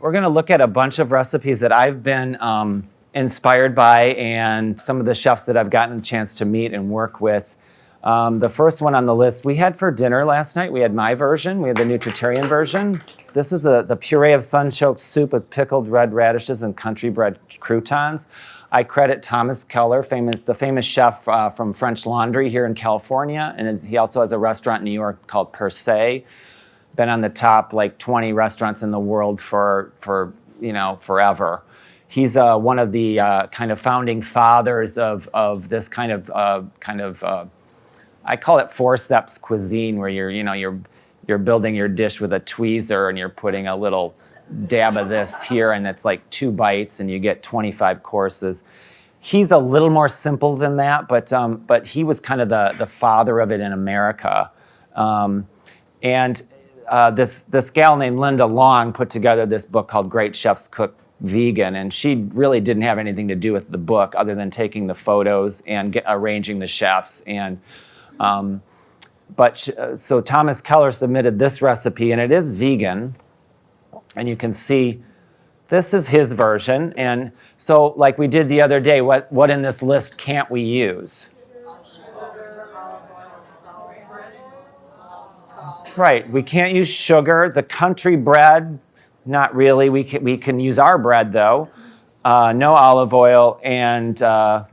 We're going to look at a bunch of recipes that I've been inspired by and some of the chefs that I've gotten a chance to meet and work with. The first one on the list we had for dinner last night, we had my version, we had the Nutritarian version. This is the puree of sunchoke soup with pickled red radishes and country bred croutons. I credit Thomas Keller, the famous chef from French Laundry here in California, and he also has a restaurant in New York called Per Se. Been on the top like 20 restaurants in the world for forever. He's one of the kind of founding fathers of this kind of I call it forceps cuisine, where you're building your dish with a tweezer and you're putting a little dab of this here, and it's like 2 bites and you get 25 courses. He's a little more simple than that, but he was kind of the father of it in America. This gal named Linda Long put together this book called Great Chefs Cook Vegan, and she really didn't have anything to do with the book other than taking the photos and arranging the chefs. So Thomas Keller submitted this recipe, and it is vegan. And you can see this is his version. And so like we did the other day, what in this list can't we use? Right, we can't use sugar. The country bread, not really. We can use our bread though. No olive oil and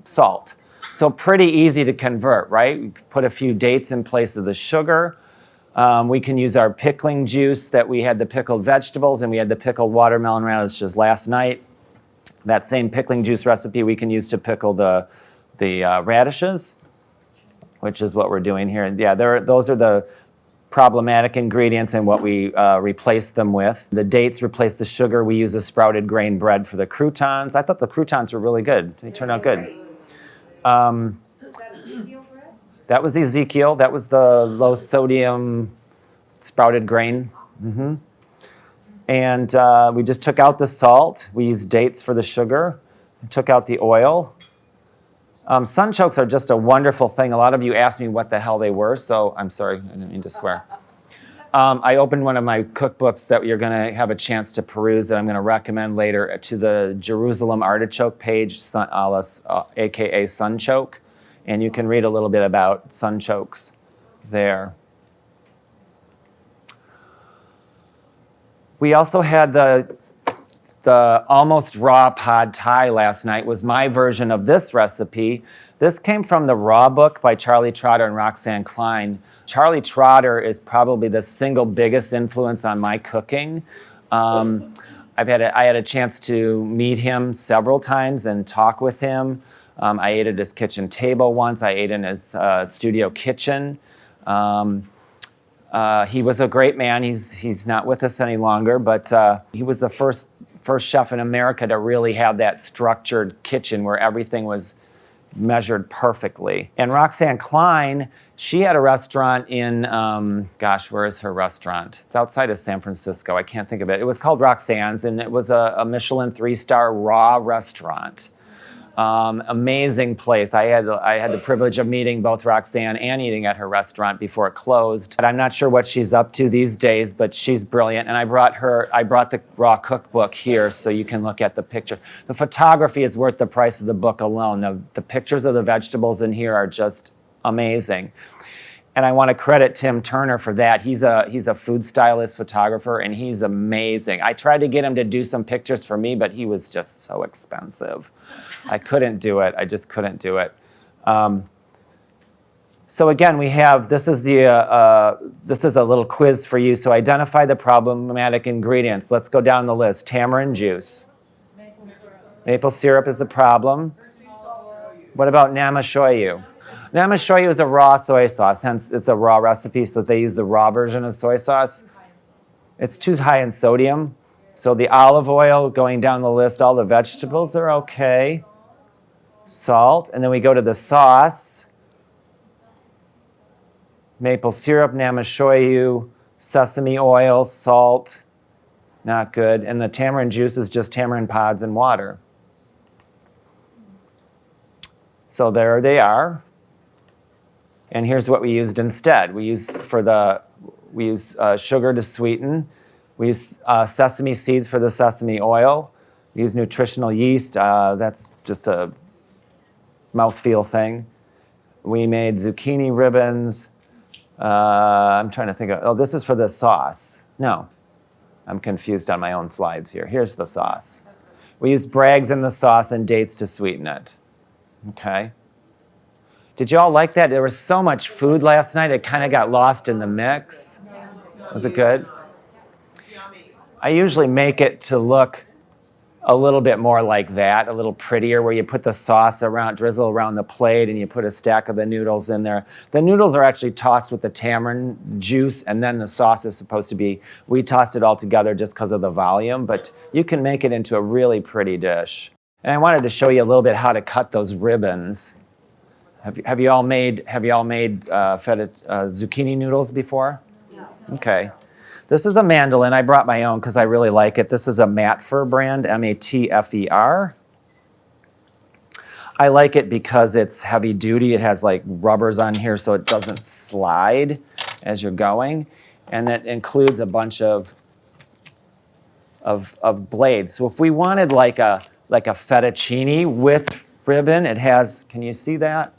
salt. So pretty easy to convert, right? We put a few dates in place of the sugar. We can use our pickling juice that we had the pickled vegetables, and we had the pickled watermelon radishes last night. That same pickling juice recipe we can use to pickle the radishes, which is what we're doing here. And yeah, those are the problematic ingredients and what we replace them with. The dates replace the sugar. We use a sprouted grain bread for the croutons. I thought the croutons were really good. They turned out good. That was Ezekiel. That was the low sodium sprouted grain. Mm-hmm. And we just took out the salt. We used dates for the sugar. We took out the oil. Sunchokes are just a wonderful thing. A lot of you asked me what the hell they were, so I'm sorry, I didn't mean to swear. I opened one of my cookbooks that you're going to have a chance to peruse that I'm going to recommend later to the Jerusalem artichoke page, aka sunchoke. And you can read a little bit about sunchokes there. We also had the almost raw pad thai last night. Was my version of this recipe. This came from the Raw book by Charlie Trotter and Roxanne Klein. Charlie Trotter is probably the single biggest influence on my cooking. I had a chance to meet him several times and talk with him. I ate at his kitchen table once. I ate in his studio kitchen. He was a great man. He's not with us any longer, but he was the first chef in America to really have that structured kitchen where everything was measured perfectly. And Roxanne Klein, she had a restaurant in, where is her restaurant? It's outside of San Francisco. I can't think of it. It was called Roxanne's, and it was a Michelin 3-star raw restaurant. Amazing place. I had the privilege of meeting both Roxanne and eating at her restaurant before it closed. But I'm not sure what she's up to these days, but she's brilliant. And I brought the raw cookbook here so you can look at the picture. The photography is worth the price of the book alone. The pictures of the vegetables in here are just amazing. And I want to credit Tim Turner for that. He's a food stylist photographer, and he's amazing. I tried to get him to do some pictures for me, but he was just so expensive. I couldn't do it. I just couldn't do it. So again, we have, this is a little quiz for you. So identify the problematic ingredients. Let's go down the list. Tamarind juice. Maple syrup is the problem. What about namashoyu? Namashoyu is a raw soy sauce, hence it's a raw recipe, so they use the raw version of soy sauce. It's too high in sodium. So the olive oil, going down the list, all the vegetables are okay. Salt, and then we go to the sauce. Maple syrup, namashoyu, sesame oil, salt, not good. And the tamarind juice is just tamarind pods and water. So there they are. And here's what we used instead. We use sugar to sweeten. We use sesame seeds for the sesame oil. We use nutritional yeast. That's just a mouthfeel thing. We made zucchini ribbons. I'm trying to think of, oh, this is for the sauce. No, I'm confused on my own slides here. Here's the sauce. We use Bragg's in the sauce and dates to sweeten it. Okay. Did you all like that? There was so much food last night, it kind of got lost in the mix. Was it good? I usually make it to look a little bit more like that, a little prettier, where you put the sauce around, drizzle around the plate, and you put a stack of the noodles in there. The noodles are actually tossed with the tamarind juice, and then the sauce is supposed to be, we tossed it all together just because of the volume, but you can make it into a really pretty dish. And I wanted to show you a little bit how to cut those ribbons. Have you all made feta zucchini noodles before? Yes. Okay. This is a mandoline. I brought my own because I really like it. This is a Matfer brand, M-A-T-F-E-R. I like it because it's heavy duty. It has like rubbers on here so it doesn't slide as you're going. And it includes a bunch of blades. So if we wanted like a fettuccine with ribbon, it has, can you see that?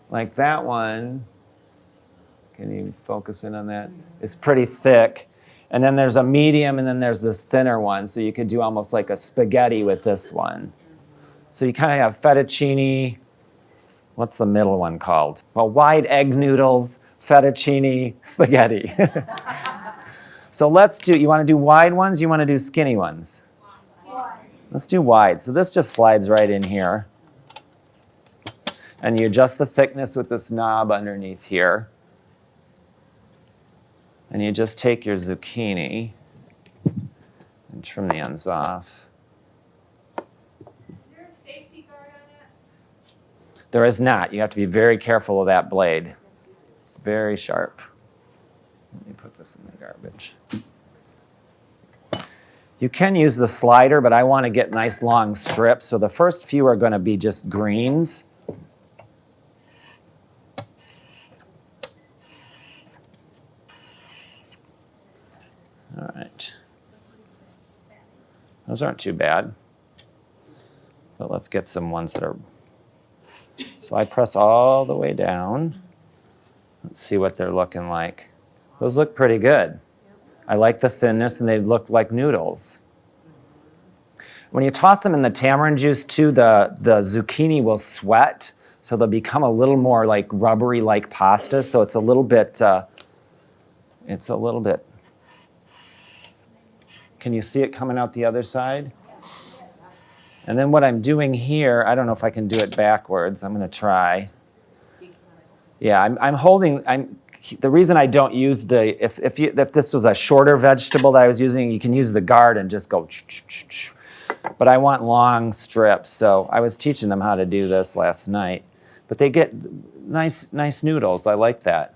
Like that one, can you focus in on that? It's pretty thick. And then there's a medium, and then there's this thinner one. So you could do almost like a spaghetti with this one. So you kind of have fettuccine, what's the middle one called? Well, wide egg noodles, fettuccine, spaghetti. So let's do, you want to do wide ones? You want to do skinny ones? Wide. Let's do wide. So this just slides right in here. And you adjust the thickness with this knob underneath here. And you just take your zucchini and trim the ends off. Is there a safety guard on it? There is not. You have to be very careful of that blade. It's very sharp. Let me put this in the garbage. You can use the slider, but I want to get nice long strips. So the first few are going to be just greens. All right. Those aren't too bad. But let's get some ones that are... So I press all the way down. Let's see what they're looking like. Those look pretty good. I like the thinness, and they look like noodles. When you toss them in the tamarind juice, too, the zucchini will sweat, so they'll become a little more like rubbery, like pasta. So it's a little bit... Can you see it coming out the other side? And then what I'm doing here, I don't know if I can do it backwards. I'm going to try. Yeah, I'm holding. The reason I don't use the, if this was a shorter vegetable that I was using, you can use the guard and just go. But I want long strips, so I was teaching them how to do this last night. But they get nice noodles. I like that.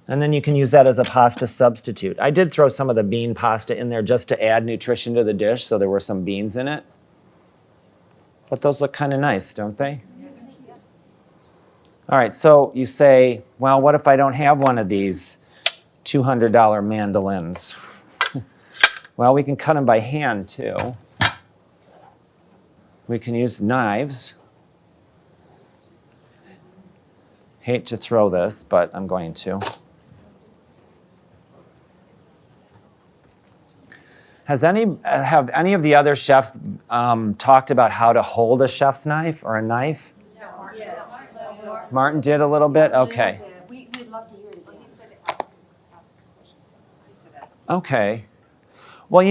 And then you can use that as a pasta substitute. I did throw some of the bean pasta in there just to add nutrition to the dish, so there were some beans in it. But those look kind of nice, don't they? All right, so you say, well, what if I don't have one of these $200 mandolins? Well, we can cut them by hand, too. We can use knives. Hate to throw this, but I'm going to. Have any of the other chefs talked about how to hold a chef's knife or a knife? Yes. Martin did a little bit? Okay. We'd love to hear it. He said ask questions. He said ask. Okay. Well,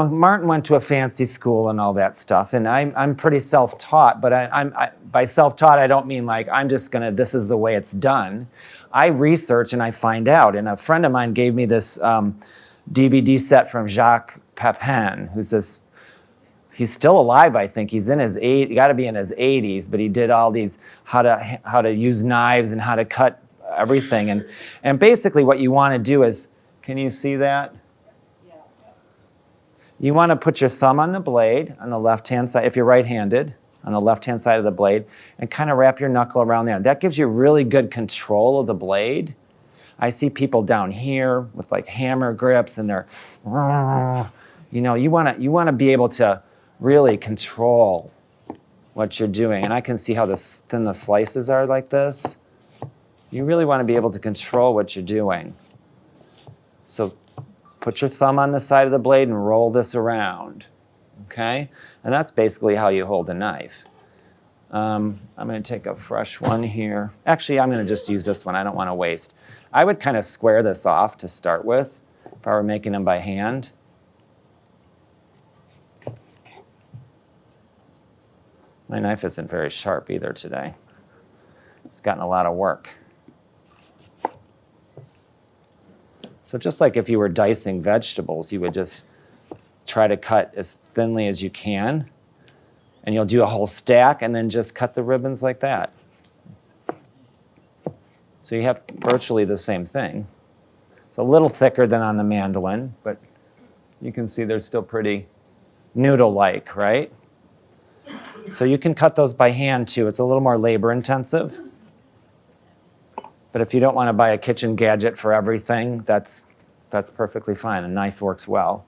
Martin went to a fancy school and all that stuff, and I'm pretty self-taught, but by self-taught, I don't mean like I'm just gonna, this is the way it's done. I research and I find out, and a friend of mine gave me this DVD set from Jacques Pepin, who's this, he's still alive, I think. He's in his got to be in his 80s, but he did all these, how to use knives and how to cut everything. And basically what you want to do is, can you see that? Yeah. You want to put your thumb on the blade on the left-hand side, if you're right-handed, on the left-hand side of the blade, and kind of wrap your knuckle around there. That gives you really good control of the blade. I see people down here with like hammer grips and they're, you know, you wanna be able to really control what you're doing. And I can see how thin the slices are like this. You really wanna be able to control what you're doing. So put your thumb on the side of the blade and roll this around, okay? And that's basically how you hold a knife. I'm going to take a fresh one here. Actually, I'm going to just use this one. I don't want to waste. I would kind of square this off to start with if I were making them by hand. My knife isn't very sharp either today. It's gotten a lot of work. So just like if you were dicing vegetables, you would just try to cut as thinly as you can. And you'll do a whole stack and then just cut the ribbons like that. So you have virtually the same thing. It's a little thicker than on the mandoline, but you can see they're still pretty noodle-like, right? So you can cut those by hand too. It's a little more labor intensive. But if you don't want to buy a kitchen gadget for everything, that's perfectly fine. A knife works well.